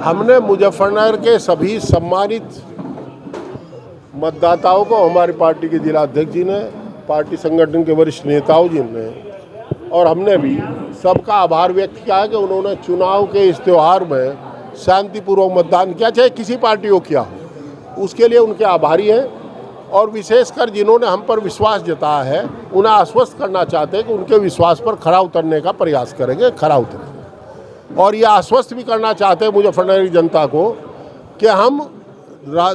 हमने मुजफ्फरनगर के सभी सम्मानित मतदाताओं को हमारी पार्टी के जिला अध्यक्ष जी ने, पार्टी संगठन के वरिष्ठ नेताओं जी ने और हमने भी सबका आभार व्यक्त किया है कि उन्होंने चुनाव के इस त्यौहार में शांतिपूर्वक मतदान किया, चाहे किसी पार्टी को किया हो, उसके लिए उनके आभारी हैं। और विशेषकर जिन्होंने हम पर विश्वास जताया है उन्हें आश्वस्त करना चाहते हैं कि उनके विश्वास पर खरा उतरने का प्रयास करेंगे, खरा उतरेंगे। और ये आश्वस्त भी करना चाहते हैं मुजफ्फरनगर की जनता को कि हम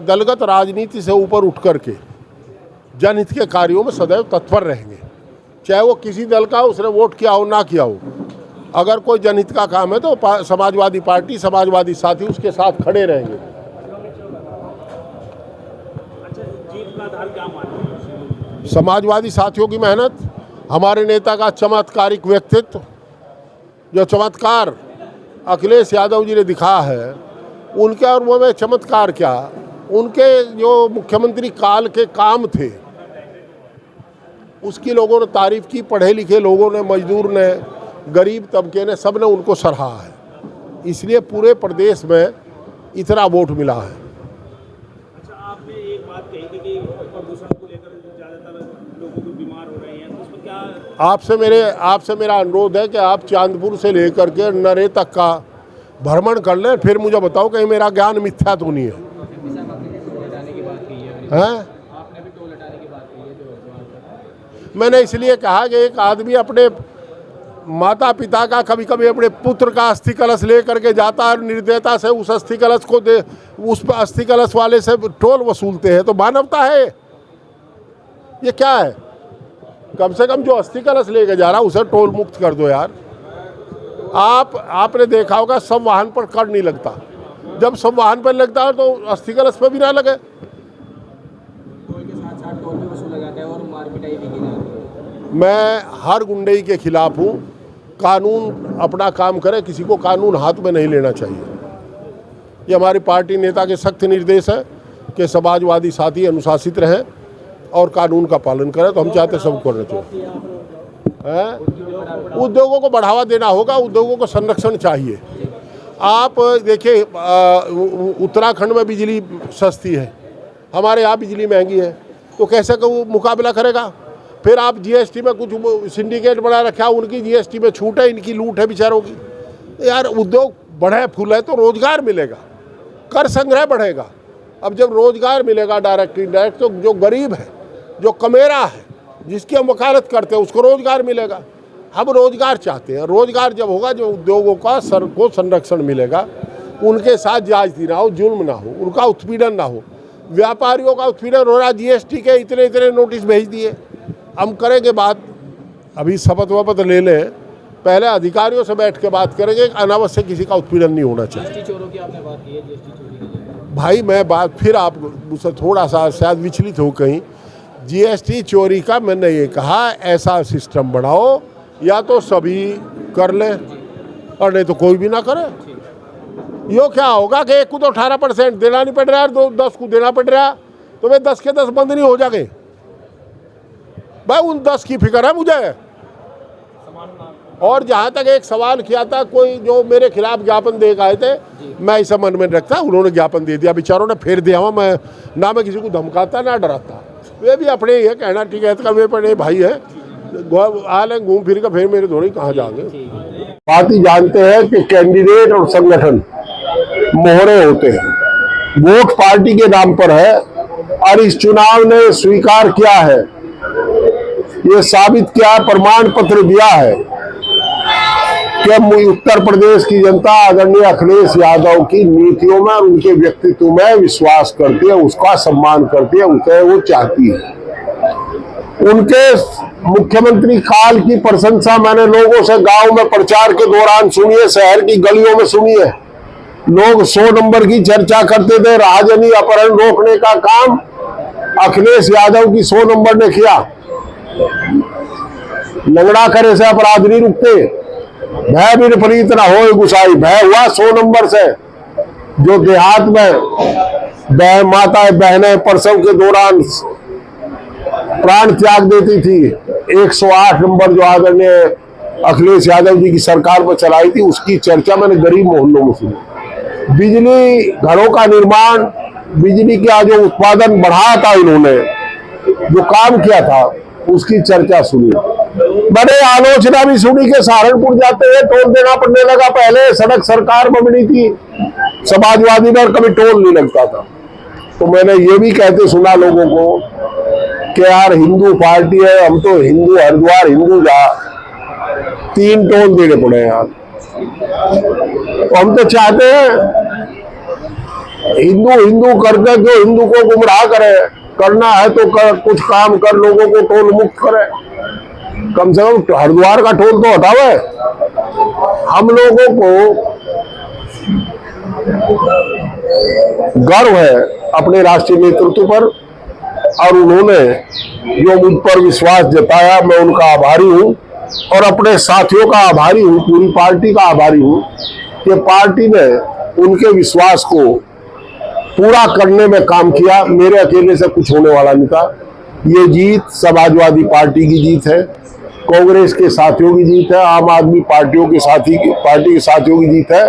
दलगत राजनीति से ऊपर उठ करके जनहित के कार्यों में सदैव तत्पर रहेंगे, चाहे वो किसी दल का उसने वोट किया हो ना किया हो। अगर कोई जनहित का काम है तो समाजवादी पार्टी, समाजवादी साथी उसके साथ खड़े रहेंगे। समाजवादी साथियों की मेहनत, हमारे नेता का चमत्कारिक व्यक्तित्व, जो चमत्कार अखिलेश यादव जी ने दिखाया है, उनके और वो में चमत्कार क्या, उनके जो मुख्यमंत्री काल के काम थे उसकी लोगों ने तारीफ की, पढ़े लिखे लोगों ने, मजदूर ने, गरीब तबके ने, सब ने उनको सराहा है। इसलिए पूरे प्रदेश में इतना वोट मिला है। अच्छा, आपने एक बात कही थी कि प्रदूषण को लेकर ज़्यादातर लोगों को बीमार हो रहे हैं, तो उसमें क्या आपसे मेरा अनुरोध है कि आप चांदपुर से लेकर के नरे तक का भ्रमण कर लें, फिर मुझे बताओ कहीं मेरा ज्ञान मिथ्या तो नहीं है। आपने भी टोल हटाने की बात की है। मैंने इसलिए कहा कि एक आदमी अपने माता पिता का, कभी कभी अपने पुत्र का अस्थि कलश ले करके जाता है और निर्दयता से उस अस्थि कलश को उस अस्थि कलश वाले से टोल वसूलते हैं, तो मानवता है ये क्या है? कम से कम जो अस्थि कलश लेके जा रहा है उसे टोल मुक्त कर दो यार। आपने देखा होगा सब वाहन पर कर नहीं लगता, जब सब वाहन पर लगता है तो अस्थि कलश पर भी ना लगे। टोल के साथ साथ टोल भी वसूल लगाता है और मार पिटाई भी की जाती है। मैं हर गुंडई के खिलाफ हूँ। कानून अपना काम करे, किसी को कानून हाथ में नहीं लेना चाहिए। ये हमारी पार्टी नेता के सख्त निर्देश है कि समाजवादी साथी अनुशासित रहें और कानून का पालन करें, तो हम चाहते सब करना चाहिए। उद्योगों को बढ़ावा देना होगा, उद्योगों को संरक्षण चाहिए। आप देखिए उत्तराखंड में बिजली सस्ती है, हमारे यहाँ बिजली महंगी है, तो कैसे वो मुकाबला करेगा? फिर आप जीएसटी में कुछ सिंडिकेट बना रखा है, उनकी जीएसटी में छूट है, इनकी लूट है बेचारों की। यार उद्योग बढ़े फूले तो रोजगार मिलेगा, कर संग्रह बढ़ेगा। अब जब रोजगार मिलेगा डायरेक्ट इनडायरेक्ट, तो जो गरीब है, जो कमेरा है, जिसकी हम वकालत करते हैं, उसको रोजगार मिलेगा। हम रोजगार चाहते हैं, रोजगार जब होगा, जो उद्योगों का को संरक्षण मिलेगा, उनके साथ ज्यादती ना हो, जुल्म ना हो, उनका उत्पीड़न ना हो। व्यापारियों का उत्पीड़न हो रहा, जीएसटी के इतने नोटिस भेज दिए। हम करेंगे बात, अभी शपथ वपथ ले लें, पहले अधिकारियों से बैठ के बात करेंगे। अनावश्यक किसी का उत्पीड़न नहीं होना चाहिए। जीएसटी चोरों की आपने बात की है, जीएसटी चोरी की भाई मैं बात फिर आप मुझसे थोड़ा सा शायद विचलित हो कहीं। जीएसटी चोरी का मैंने ये कहा, ऐसा सिस्टम बनाओ या तो सभी कर लें और नहीं तो कोई भी ना करे। यो क्या होगा कि एक को तो 18% देना नहीं पड़ रहा है, 10 को देना पड़ रहा है, तो वे 10 के 10 बंद नहीं हो जाएंगे भाई। उन 10 की फिक्र है मुझे। और जहाँ तक एक सवाल किया था, कोई जो मेरे खिलाफ ज्ञापन दे आए थे, मैं इसे मन में रखता, उन्होंने ज्ञापन दे दिया, बेचारों ने फेर दिया हुआ। मैं किसी को धमकाता ना डराता, वे भी अपने ही है, कहना ठीक है का वे पड़े भाई है, आले घूम फिर कर फिर मेरे धोनी कहाँ जाएंगे। पार्टी जानते हैं कि कैंडिडेट और संगठन मोहरे होते हैं, वोट पार्टी के नाम पर है और इस चुनाव ने स्वीकार किया है, ये साबित किया, प्रमाण पत्र दिया है कि उत्तर प्रदेश की जनता आदरणीय अखिलेश यादव की नीतियों में और उनके व्यक्तित्व में विश्वास करती है, उसका सम्मान करती है, उसे वो चाहती है। उनके मुख्यमंत्री काल की प्रशंसा मैंने लोगों से गांव में प्रचार के दौरान सुनी है, शहर की गलियों में सुनी है। लोग 100 नंबर की चर्चा करते थे, राजनी अपहरण रोकने का काम अखिलेश यादव की 100 नंबर ने किया। लंगड़ा करे से अपराध नहीं रुकते, भय भी विपरीत न हो गुसाई, भय हुआ 100 नंबर से। जो देहात में माताएं बहनें प्रसव के दौरान प्राण त्याग देती थी, 108 नंबर जो आदरणीय अखिलेश यादव जी की सरकार पर चलाई थी, उसकी चर्चा मैंने गरीब मोहल्लों में सुनी। बिजली घरों का निर्माण, बिजली का जो उत्पादन बढ़ाया था इन्होंने, जो काम किया था, उसकी चर्चा सुनी। बड़े आलोचना भी सुनी कि सहारनपुर जाते हुए टोल देना पड़ने लगा। पहले सड़क सरकार में बनी थी समाजवादी में, कभी टोल नहीं लगता था। तो मैंने ये भी कहते सुना लोगों को कि यार हिंदू पार्टी है, हम तो हिंदू हरिद्वार हिंदू जा 3 टोल देने पड़े यार। तो हम तो चाहते हैं हिंदू हिंदू करके जो हिंदू को गुमराह करे, करना है तो कुछ काम कर, लोगों को टोल मुक्त करे। कम से कम हरिद्वार का टोल तो हटावे। हम लोगों को गर्व है अपने राष्ट्रीय नेतृत्व पर, और उन्होंने जो मुझ पर विश्वास जताया, मैं उनका आभारी हूं और अपने साथियों का आभारी हूं, पूरी पार्टी का आभारी हूं कि पार्टी ने उनके विश्वास को पूरा करने में काम किया। मेरे अकेले से कुछ होने वाला नहीं था। ये जीत समाजवादी पार्टी की जीत है, कांग्रेस के साथियों की जीत है, आम आदमी पार्टी के साथियों की जीत है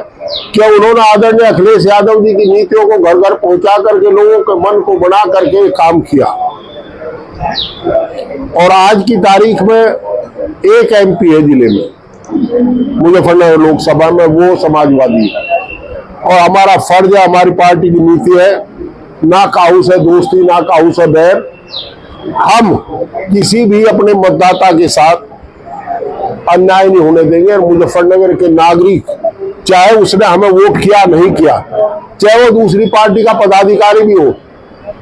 कि उन्होंने आदरणीय अखिलेश यादव जी की नीतियों को घर घर पहुंचा करके लोगों के मन को बना करके काम किया। और आज की तारीख में एक एमपी है जिले में, मुजफ्फरनगर लोकसभा में, वो समाजवादी है। और हमारा फर्ज है, हमारी पार्टी की नीति है, ना काहू से दोस्ती, ना काहू से बैर। हम किसी भी अपने मतदाता के साथ अन्याय नहीं होने देंगे। और मुजफ्फरनगर के नागरिक, चाहे उसने हमें वोट किया नहीं किया, चाहे वो दूसरी पार्टी का पदाधिकारी भी हो,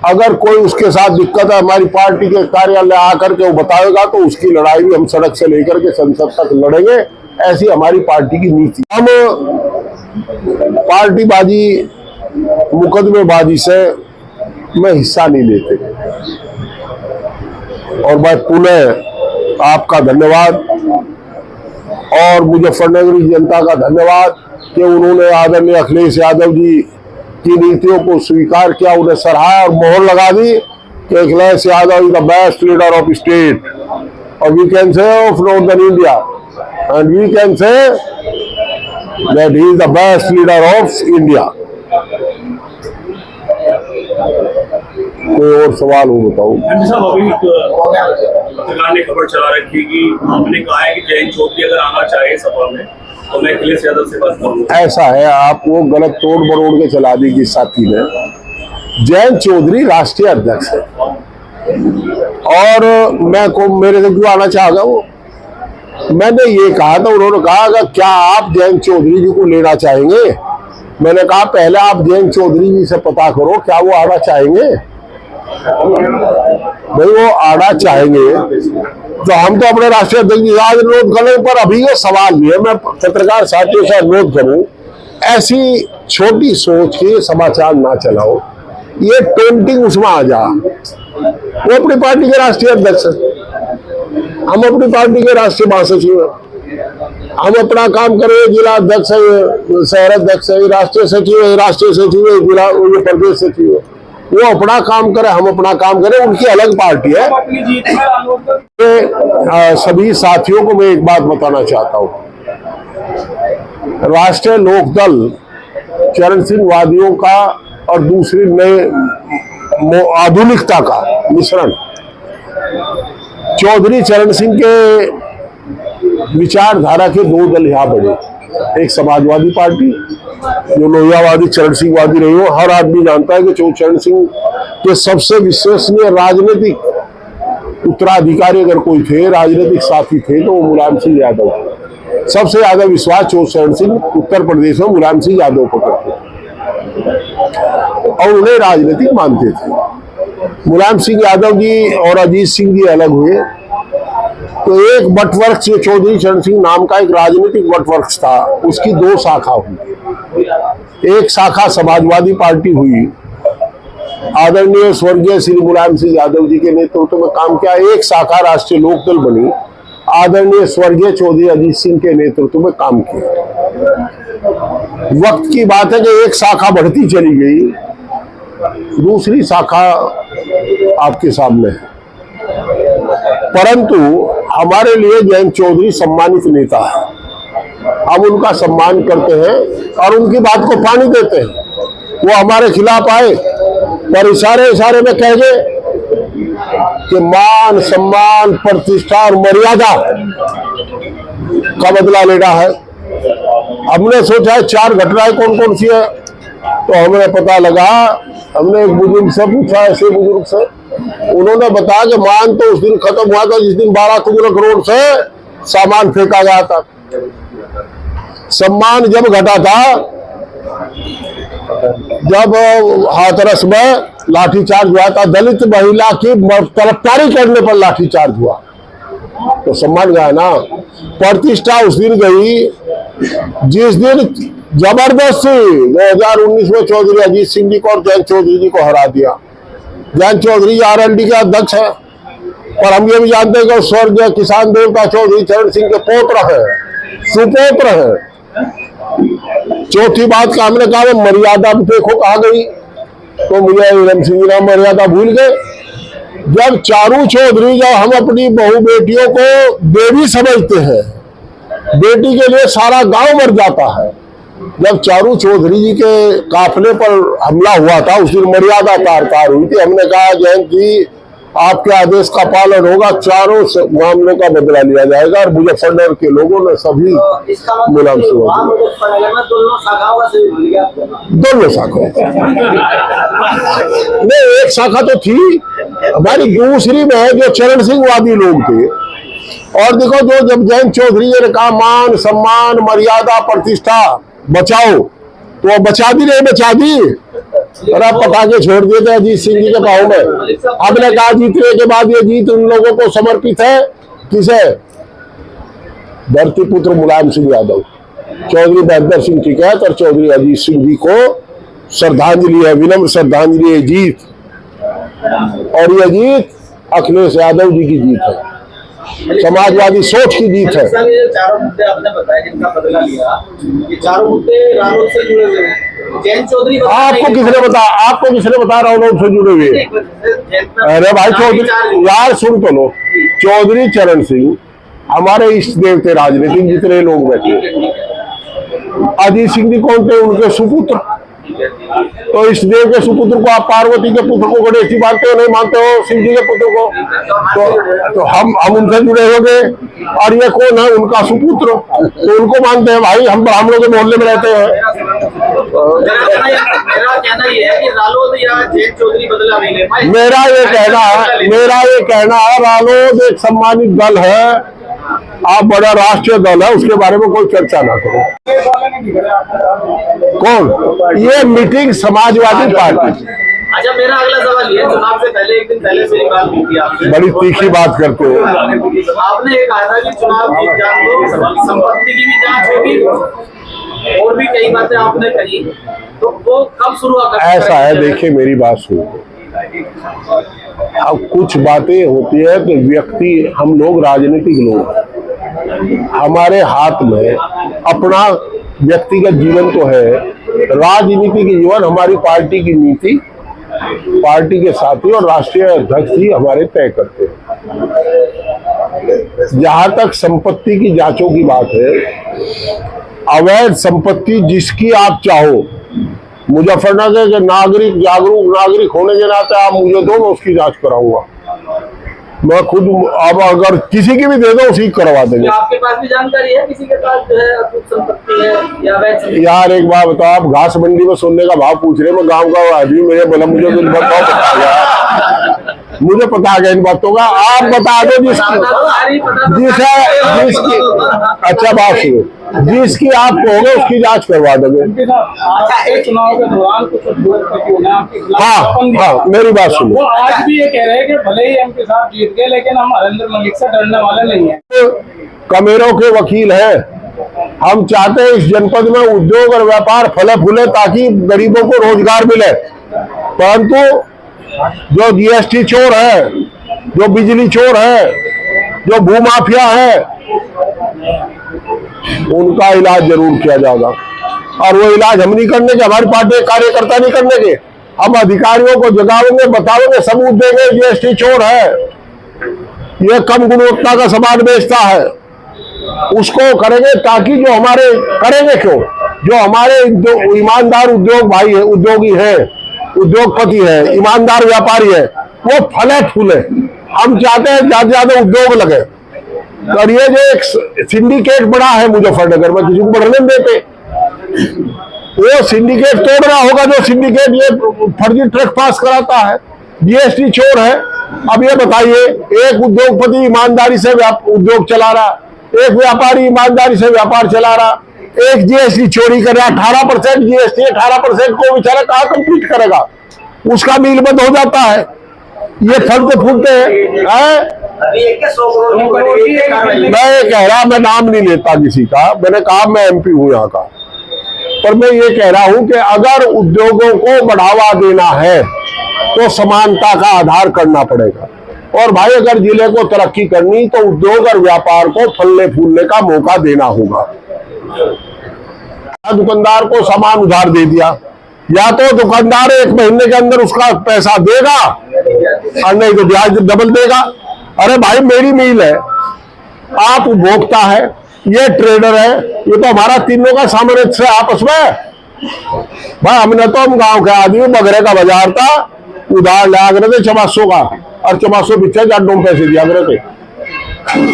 अगर कोई उसके साथ दिक्कत है, हमारी पार्टी के कार्यालय आकर के वो बताएगा तो उसकी लड़ाई भी हम सड़क से लेकर के संसद तक लड़ेंगे। ऐसी हमारी पार्टी की नीति। हम पार्टीबाजी, मुकदमेबाजी से में हिस्सा नहीं लेते। और मैं पुनः आपका धन्यवाद और मुजफ्फरनगरी जनता का धन्यवाद कि उन्होंने आदरणीय अखिलेश यादव जी की नीतियों को स्वीकार किया, उन्हें सराहा और मोहर लगा दी कि Akhilesh Yadav is the best leader of state, और we can say of northern India, and we can say that he is the best leader of India. कोई और सवाल हो बताओ। अभी सरकार ने खबर चला रखी कि आपने कहा है कि जयंत चौधरी अगर आना चाहे सभा में तो मैं अखिलेश यादव से बात करूंगा। ऐसा है, आपको गलत तोड़ मरोड़ के चला दी किस साथी ने। जयंत चौधरी राष्ट्रीय अध्यक्ष है और मैं को मेरे से क्यों आना चाहेगा वो। मैंने ये कहा था, उन्होंने कहा कि क्या आप जयंत चौधरी जी को लेना चाहेंगे। मैंने कहा पहले आप जयंत चौधरी जी से पता करो क्या वो आना चाहेंगे। भाई वो आना चाहेंगे तो हम तो अपने राष्ट्रीय अध्यक्ष जी आज अनुरोध करें, पर अभी ये सवाल नहीं है। मैं पत्रकार साथियों से अनुरोध करूं, ऐसी छोटी सोच के समाचार ना चलाओ। ये टेंटिंग उसमें आ जा। वो अपनी पार्टी के राष्ट्रीय अध्यक्ष है, हम अपनी पार्टी के राष्ट्रीय महासचिव हैं। हम अपना काम करें, जिला अध्यक्ष है, शहर अध्यक्ष है, राष्ट्रीय सचिव है, राष्ट्रीय सचिव है, जिला प्रदेश सचिव है। वो अपना काम करे, हम अपना काम करें, उनकी अलग पार्टी है। सभी साथियों को मैं एक बात बताना चाहता हूं, राष्ट्रीय लोकदल चरण सिंह वादियों का और दूसरी नए आधुनिकता का मिश्रण। चौधरी चरण सिंह के विचारधारा के 2 दल यहां बढ़े, एक समाजवादी पार्टी जो लोहियावादी चरण सिंह वादी रही हो। हर आदमी जानता है कि चरण सिंह के सबसे विश्वसनीय राजनीतिक उत्तराधिकारी अगर कोई थे, राजनीतिक साथी थे, तो वो मुलायम सिंह यादव थे। सबसे ज्यादा विश्वास चरण सिंह उत्तर प्रदेश में मुलायम सिंह यादव पर करते और उन्हें राजनीतिक मानते थे। मुलायम सिंह यादव जी और अजीत सिंह जी अलग हुए तो एक वटवृक्ष, चौधरी चरण सिंह नाम का एक राजनीतिक वटवृक्ष था, उसकी 2 शाखा हुई। एक शाखा समाजवादी पार्टी हुई, आदरणीय स्वर्गीय श्री मुलायम सिंह यादव जी के नेतृत्व में काम किया। एक शाखा राष्ट्रीय लोकदल बनी, आदरणीय स्वर्गीय चौधरी अजीत सिंह के नेतृत्व में काम किया। वक्त की बात है कि एक शाखा बढ़ती चली गई, दूसरी शाखा आपके सामने है। परंतु हमारे लिए जयंत चौधरी सम्मानित नेता है, हम उनका सम्मान करते हैं और उनकी बात को पानी देते हैं। वो हमारे खिलाफ आए पर इशारे में कह गए कि मान सम्मान प्रतिष्ठा और मर्यादा का बदला लेना है। हमने सोचा है 4 घटनाएं कौन कौन सी है, तो हमें पता लगा, हमने एक बुजुर्ग से पूछा, ऐसे बुजुर्ग से, उन्होंने बताया कि मान तो उस दिन खत्म हुआ था जिस दिन 12 तुगलक रोड से सामान फेंका गया था। सम्मान जब घटा था जब हाथरस में लाठीचार्ज हुआ था, दलित महिला की गिरफ्तारी करने पर लाठीचार्ज हुआ, तो सम्मान गया ना। प्रतिष्ठा उस दिन गई जिस दिन जबरदस्ती 2019 में चौधरी अजीत सिंह जी को और जयंत चौधरी जी को हरा दिया। जयंत चौधरी RLD के अध्यक्ष है, और हम ये भी जानते हैं कि स्वर्गीय किसान देवता चौधरी चरण सिंह के पौत्र है, सुपौत्र है। चौथी बात का हमने कहा मर्यादा देखो कहा गई, तो मुझे नीलम सिंह जी मर्यादा भूल गए। जब चारू चौधरी, जब हम अपनी बहू बेटियों को देवी समझते हैं, बेटी के लिए सारा गांव मर जाता है, जब चारू चौधरी जी के काफिले पर हमला हुआ था उस दिन मर्यादा तार हुई थी। हमने कहा जयंत जी आपके आदेश का पालन होगा, चारों मामलों का बदला लिया जाएगा, और मुजफ्फरनगर के लोगों ने सभी मुलायम से दोनों शाखा नहीं, एक शाखा तो थी हमारी, दूसरी में जो चरण सिंह वादी लोग थे। और देखो, जो जब जयंत चौधरी ने कहा मान सम्मान मर्यादा प्रतिष्ठा बचाओ, तो वो बचा दी और अब पटाखे छोड़ दिए थे अजीत सिंह जी के पाँव में। हमने कहा जीतने के बाद ये जीत उन लोगों को समर्पित है, किसे? धरती पुत्र मुलायम सिंह यादव, चौधरी बहदर सिंह टिकैत और चौधरी अजीत सिंह जी को श्रद्धांजलि है, विनम्र श्रद्धांजलि है जीत। और ये जीत अखिलेश यादव जी की जीत है, समाजवादी सोच की जीत है। ये चारों मुद्दे आपने बताया जिनका बदला लिया, ये चारों मुद्दे रालोद से जुड़े हुए हैं। जयंत चौधरी आपको किसने बताया रालोद से जुड़े हुए? अरे भाई चौधरी यार सुन तो लो, चौधरी चरण सिंह हमारे इष्ट देवते राजनीतिक जितने लोग बैठे, अजीत सिंह जी कौन थे? उनके सुपुत्र। तो इस देव के सुपुत्र को आप पार्वती के पुत्र को गणेश जी मानते हो, नहीं मानते हो शिव जी के पुत्र को? तो हम उनसे जुड़े हो गए। और ये कौन है? उनका सुपुत्र, तो उनको मानते हैं। भाई हम ब्राह्मणों के मोहल्ले में रहते हैं। मेरा ये कहना है रालोद एक सम्मानित दल है, आप बड़ा राष्ट्रीय दल है, उसके बारे में कोई चर्चा ना करो। कौन? ये मीटिंग समाजवादी पार्टी। अच्छा, मेरा अगला सवाल ये, चुनाव से पहले एक दिन पहले मेरी बात हुई थी आपसे, बड़ी तीखी बात करते हो। आपने ये कहा था कि चुनाव की जांच होगी, संपत्ति की भी जांच होगी, और भी कई बातें आपने कही, तो वो कब शुरू होगा? ऐसा है, देखिए मेरी बात सुनो, अब कुछ बातें होती है तो व्यक्ति, हम लोग राजनीतिक लोग, हमारे हाथ में अपना व्यक्तिगत जीवन तो है, राजनीतिक जीवन हमारी पार्टी की नीति, पार्टी के साथी और राष्ट्रीय अध्यक्ष ही हमारे तय करते हैं। जहां तक संपत्ति की जांचों की बात है, अवैध संपत्ति जिसकी आप चाहो, मुजफ्फरनगर के नागरिक, जागरूक नागरिक होने के नाते आप मुझे दो, मैं उसकी जांच कराऊंगा। मैं खुद, अब अगर किसी की भी दे दो उसी करवा देंगे। आपके पास भी जानकारी है किसी के पास जो है अटूट संपत्ति है या अवैध संपत्ति? यार एक बात बताओ, आप घास मंडी में सोने का भाव पूछ रहे, मैं गांव का आदमी, मुझे बोला मुझे तो बताओ, मुझे पता है इन बातों का। आप बता दो जिसकी, अच्छा बात सुनो, जिसकी आप कहोगे उसकी जांच करवा दोगे। चुनाव के दौरान कुछ हाँ, मेरी बात सुनो, वो आज भी ये कह रहे हैं कि भले ही हम के साथ जीत गए लेकिन हम हरेंद्र मलिक से डरने वाले नहीं हैं। कमेरों के वकील हैं, हम चाहते हैं इस जनपद में उद्योग और व्यापार फले फूले ताकि गरीबों को रोजगार मिले, परंतु जो GST चोर है, जो बिजली चोर है, जो भूमाफिया है, उनका इलाज जरूर किया जाएगा। और वो इलाज हम नहीं करने के, हमारी पार्टी कार्यकर्ता नहीं करने के, हम अधिकारियों को जगावेंगे, बतावेंगे, सबूत देंगे GST चोर है। ये कम गुणवत्ता का सामान बेचता है, उसको करेंगे, ताकि जो हमारे करेंगे क्यों, जो हमारे ईमानदार उद्योग भाई है, उद्योगी है, उद्योगपति है, ईमानदार व्यापारी है, वो फले फूले। हम चाहते हैं ज्यादा ज्यादा उद्योग लगे। और ये जो एक सिंडिकेट बड़ा है मुजफ्फरनगर में, किसी को बढ़ने देते, वो सिंडिकेट तोड़ना होगा। जो सिंडिकेट ये फर्जी ट्रक पास कराता है, जीएसटी चोर है। अब ये बताइए, एक उद्योगपति ईमानदारी से उद्योग चला रहा, एक व्यापारी ईमानदारी से व्यापार चला रहा, एक जीएसटी चोरी कर रहा। 18% जीएसटी, 18% को बेचारा कहाँ कंप्लीट करेगा, उसका मील बंद हो जाता है। ये फलते फूलते हैं। मैं ये कह रहा, मैं नाम नहीं लेता किसी का, मैंने कहा मैं एमपी हूं यहाँ का, पर मैं ये कह रहा हूं कि अगर उद्योगों को बढ़ावा देना है तो समानता का आधार करना पड़ेगा। और भाई अगर जिले को तरक्की करनी तो उद्योग और व्यापार को फलने फूलने का मौका देना होगा। दुकानदार को सामान उधार दे दिया, या तो दुकानदार 1 महीने के अंदर उसका पैसा देगा और नहीं तो ब्याज डबल देगा। अरे भाई मेरी मील है, आप उपभोक्ता है, ये ट्रेडर है, ये तो हमारा तीनों का सामंजस्य है आपस में। भाई हमने तो, हम गांव के आदमी, बगरे का बाजार था, उधार ले आगरे थे 400 का, और 400 पीछे जाडों पैसे दिया करते थे।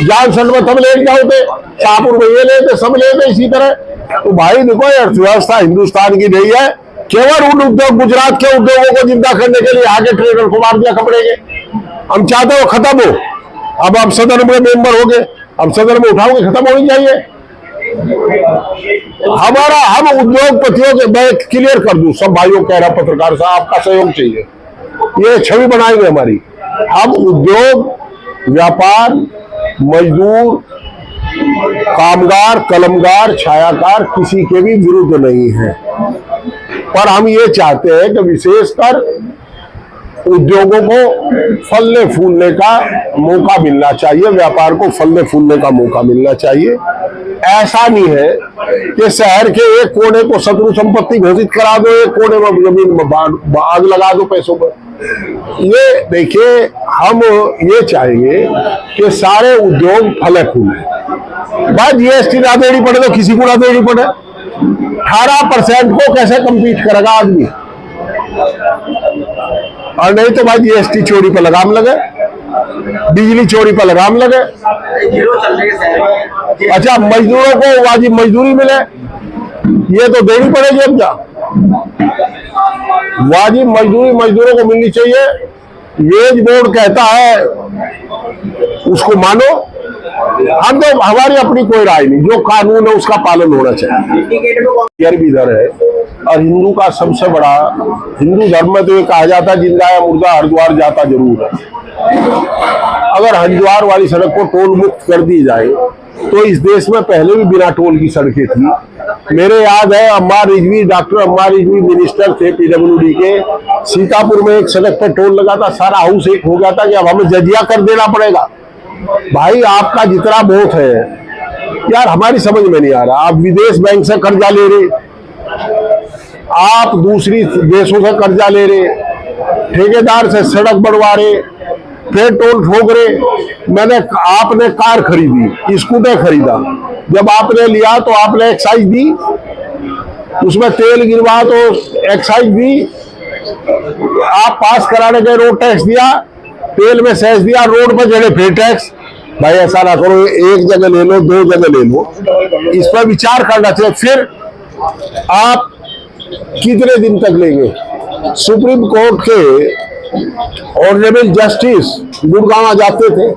जान सट में सब ले जाओ थे, शाहपुर में ये लेते, सब लेते इसी तरह। तो भाई देखो, अर्थव्यवस्था हिंदुस्तान की नहीं है, केवल उन उद्योग, गुजरात के उद्योगों को जिंदा करने के लिए आगे ट्रेडर को मार दिया कपड़े के। हम चाहते हो खत्म हो। अब आप सदन में मेंबर हो गए, अब सदन में उठाओगे, खत्म होनी चाहिए हमारा। हम उद्योगपतियों के, मैं क्लियर कर दूं सब भाइयों, कह रहा पत्रकार साहब, आपका सहयोग चाहिए, ये छवि बनाएंगे हमारी। हम उद्योग, व्यापार, मजदूर, कामगार, कलमगार, छायाकार किसी के भी विरुद्ध नहीं है, पर हम ये चाहते हैं कि विशेषकर उद्योगों को फलने फूलने का मौका मिलना चाहिए, व्यापार को फलने फूलने का मौका मिलना चाहिए। ऐसा नहीं है कि शहर के एक कोने को शत्रु संपत्ति घोषित करा दो, एक कोने में जमीन में आग लगा दो पैसों पर। ये देखिए, हम ये चाहेंगे कि सारे उद्योग फले फूले। बस जीएसटी ना देनी पड़े तो किसी को ना देनी पड़े। 18% को कैसे कम्पीट करेगा आदमी, और नहीं तो भाई जीएसटी चोरी पर लगाम लगे, बिजली चोरी पर लगाम लगे। अच्छा, मजदूरों को वाजिब मजदूरी मिले, ये तो देनी पड़ेगी। अब क्या वाजिब मजदूरी मजदूरों को मिलनी चाहिए। वेज बोर्ड कहता है उसको मानो, हम तो, हमारी अपनी कोई राय नहीं, जो कानून है उसका पालन होना चाहिए। भी इधर है, और हिंदू का सबसे बड़ा, हिंदू धर्म में तो ये कहा जाता है जिंदा या मुर्दा हरिद्वार जाता जरूर है। अगर हरिद्वार वाली सड़क को टोल मुक्त कर दी जाए तो इस देश में पहले भी बिना टोल की सड़कें थी। मेरे याद है अम्मार रिजवी, डॉक्टर अम्मार रिजवी मिनिस्टर थे पीडब्ल्यूडी के, सीतापुर में एक सड़क पर टोल लगा था, सारा हाउस एक हो गया था कि अब हमें जजिया कर देना पड़ेगा। भाई आपका जितना वोट है यार, हमारी समझ में नहीं आ रहा। आप विदेश बैंक से कर्जा ले रहे, आप दूसरी देशों से कर्जा ले रहे, ठेकेदार से सड़क बनवा रहे, फिर टोल ठोक रहे। आपने कार खरीदी, स्कूटर खरीदा, जब आपने लिया तो आपने एक्साइज दी, उसमें तेल गिरवा तो एक्साइज दी, आप पास कराने के रोड टैक्स दिया, तेल में सेस दिया, रोड पर चढ़े फिर टैक्स। भाई ऐसा ना करो, एक जगह ले लो, 2 जगह ले लो, इस पर विचार करना चाहिए। फिर आप कितने दिन तक लेंगे? सुप्रीम कोर्ट के ऑनरेबल जस्टिस गुड़गांव जाते थे,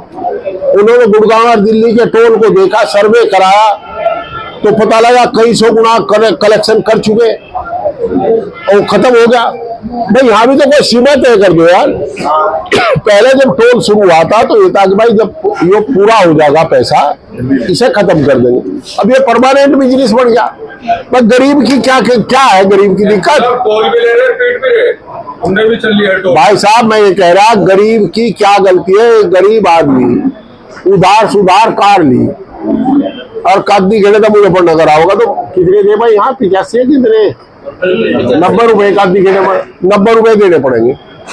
उन्होंने गुड़गांव और दिल्ली के टोल को देखा, सर्वे कराया, तो पता लगा कई 100 गुना कलेक्शन कर चुके और खत्म हो गया। भाई यहाँ भी तो कोई सीमा तय कर दो यार। पहले जब टोल शुरू हुआ था तो ये था कि भाई जब ये पूरा हो जाएगा पैसा, इसे खत्म कर देंगे। अब ये परमानेंट बिजनेस बन गया। पर गरीब की क्या है, गरीब की दिक्कत? टोल भी ले रहे, पेट भी रहे, हमने भी चल लिया टोल। भाई साहब मैं ये कह रहा, गरीब की क्या गलती है? गरीब आदमी उधार सुधार कार ली और कद्दी घेड़े तो मुजफ्फरनगर आओगा तो कितने दे भाई? यहाँ 85 कितने 90 रुपए का दिखे, 90 रुपए देने पड़ेंगे।